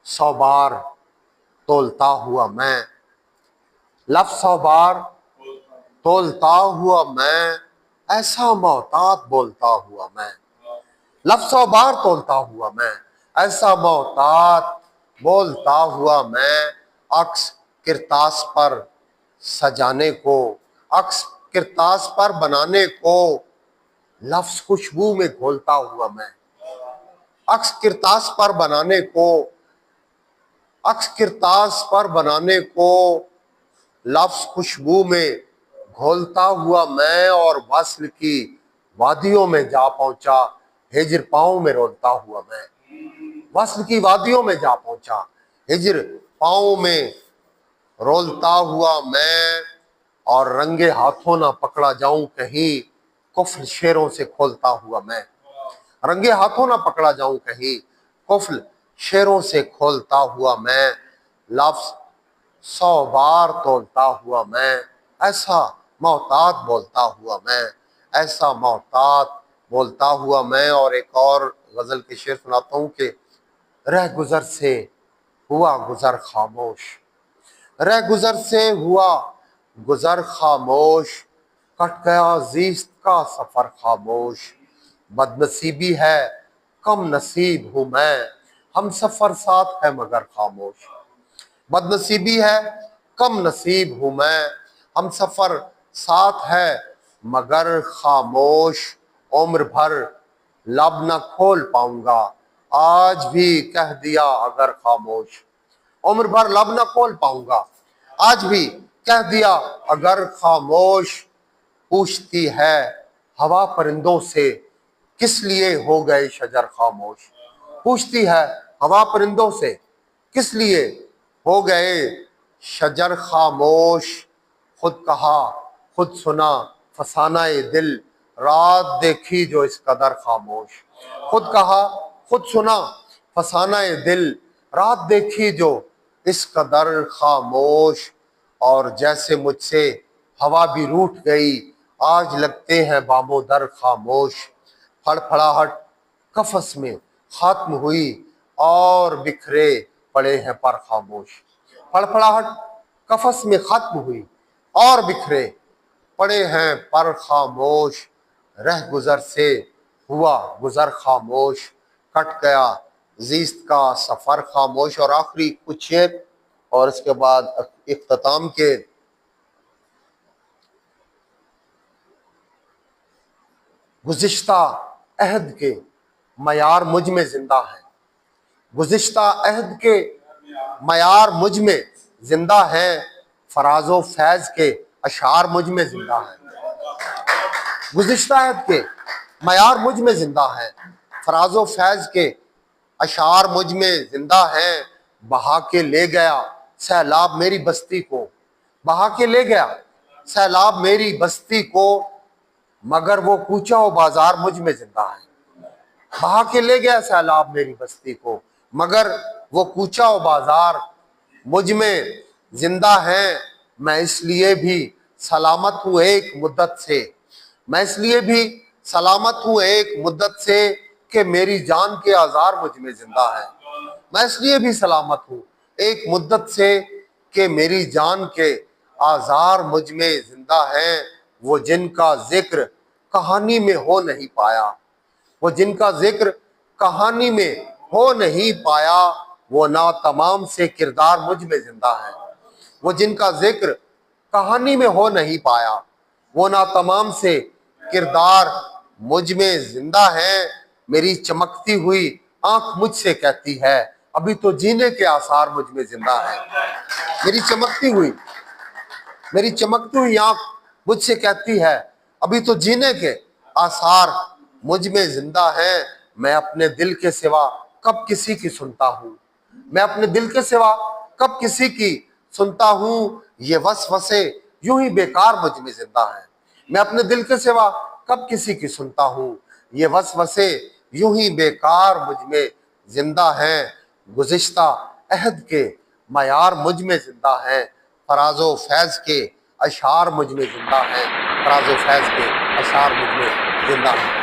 100 بار تولتا ہوا میں، لفظ 100 بار تولتا ہوا میں، ایسا محتاط بولتا ہوا میں، لفظ 100 بار تولتا ہوا میں، ایسا محتاط بولتا ہوا میں، عکس کرتاس پر سجانے کو، عکس کرتاس پر بنانے کو، لفظ خوشبو میں گھولتا ہوا میں، عکس کرتاس پر بنانے کو، عکس کرتاس پر بنانے کو، لفظ خوشبو میں گھولتا ہوا میں، اور وصل کی وادیوں میں جا پہنچا، ہجر پاؤں میں رولتا ہوا میں، وصل کی وادیوں میں جا پہنچا، ہجر پاؤں میں رولتا ہوا میں، اور رنگے ہاتھوں نہ پکڑا جاؤں کہیں، کفل شیروں سے کھولتا ہوا میں، رنگے ہاتھوں نہ پکڑا جاؤں کہیں، کفل شیروں سے کھولتا ہوا میں، لفظ 100 بار تولتا ہوا میں، ایسا محتاط بولتا ہوا میں، ایسا محتاط بولتا ہوا میں۔ اور ایک اور غزل کے شعر سناتا ہوں کہ رہ گزر سے ہوا گزر خاموش، رہ گزر سے ہوا گزر خاموش، کٹ گیا زیست کا سفر خاموش، بد نصیبی ہے کم نصیب ہوں میں، ہم سفر ساتھ ہے مگر خاموش، بد نصیبی ہے کم نصیب ہوں میں، ہم سفر ساتھ ہے مگر خاموش، عمر بھر لب نہ کھول پاؤں گا آج بھی کہہ دیا اگر خاموش، عمر بھر لب نہ کھول پاؤں گا آج بھی کہہ دیا اگر خاموش، پوچھتی ہے ہوا پرندوں سے کس لیے ہو گئے شجر خاموش، پوچھتی ہے ہوا پرندوں سے کس لیے ہو گئے شجر خاموش، خود کہا خود سنا فسانہ دل، رات دیکھی جو اس قدر خاموش، خود کہا خود سنا فسانہ دل، رات دیکھی جو اس قدر خاموش، اور جیسے مجھ سے ہوا بھی روٹھ گئی آج لگتے ہیں بام و در خاموش، پھڑ پھڑاہٹ قفس میں ختم ہوئی اور بکھرے پڑے ہیں پر خاموش، پھڑ پھڑاہٹ قفس میں ختم ہوئی اور بکھرے پڑے ہیں پر خاموش، رہ گزر سے ہوا گزر خاموش، کٹ گیا زیست کا سفر خاموش۔ اور آخری کچھ شعر اور اس کے بعد اختتام کے، گزشتہ عہد کے معیار مجھ میں زندہ ہے، گزشتہ عہد کے معیار مجھ میں زندہ ہیں، فراز و فیض کے اشعار مجھ میں زندہ ہیں، گزشتہ عہد کے معیار مجھ میں زندہ ہیں، فراز و فیض کے اشعار مجھ میں زندہ ہیں، بہا کے لے گیا سیلاب میری بستی کو، بہا کے لے گیا سیلاب میری بستی کو، مگر وہ کوچہ و بازار مجھ میں زندہ ہے، بہا کے لے گیا سیلاب میری بستی کو، مگر وہ کوچہ و بازار مجھ میں زندہ ہیں، میں اس لیے بھی سلامت ہوں ایک مدت سے، میں اس لیے بھی سلامت ہوں ایک مدت سے کہ میری جان کے آزار مجھ میں زندہ ہے، میں اس لیے بھی سلامت ہوں ایک مدت سے کہ میری جان کے آزار مجھ میں زندہ ہیں، وہ جن کا ذکر کہانی میں ہو نہیں پایا، وہ جن کا ذکر کہانی میں ہو نہیں پایا، وہ ناتمام سے کردار مجھ میں زندہ ہے، وہ جن کا ذکر کہانی میں ہو نہیں پایا، وہ ناتمام سے کردار مجھ میں زندہ ہے، میری چمکتی ہوئی آنکھ مجھ سے کہتی ہے ابھی تو جینے کے آثار مجھ میں زندہ ہے، میری چمکتی ہوئی آنکھ مجھ سے کہتی ہے ابھی تو جینے کے آثار مجھ میں زندہ ہیں، میں اپنے دل کے سوا کب کسی کی سنتا ہوں، میں اپنے دل کے سوا کب کسی کی سنتا ہوں، یہ وسوسے یوں ہی بیکار مجھ میں زندہ ہیں، میں اپنے دل کے سوا کب کسی کی سنتا ہوں، یہ وسوسے یوں ہی بیکار مجھ میں زندہ ہیں، گزشتہ عہد کے معیار مجھ میں زندہ ہیں، فراز و فیض کے اشعار مجھ میں زندہ ہیں، فراز و فیض کے اشعار مجھ میں زندہ ہیں۔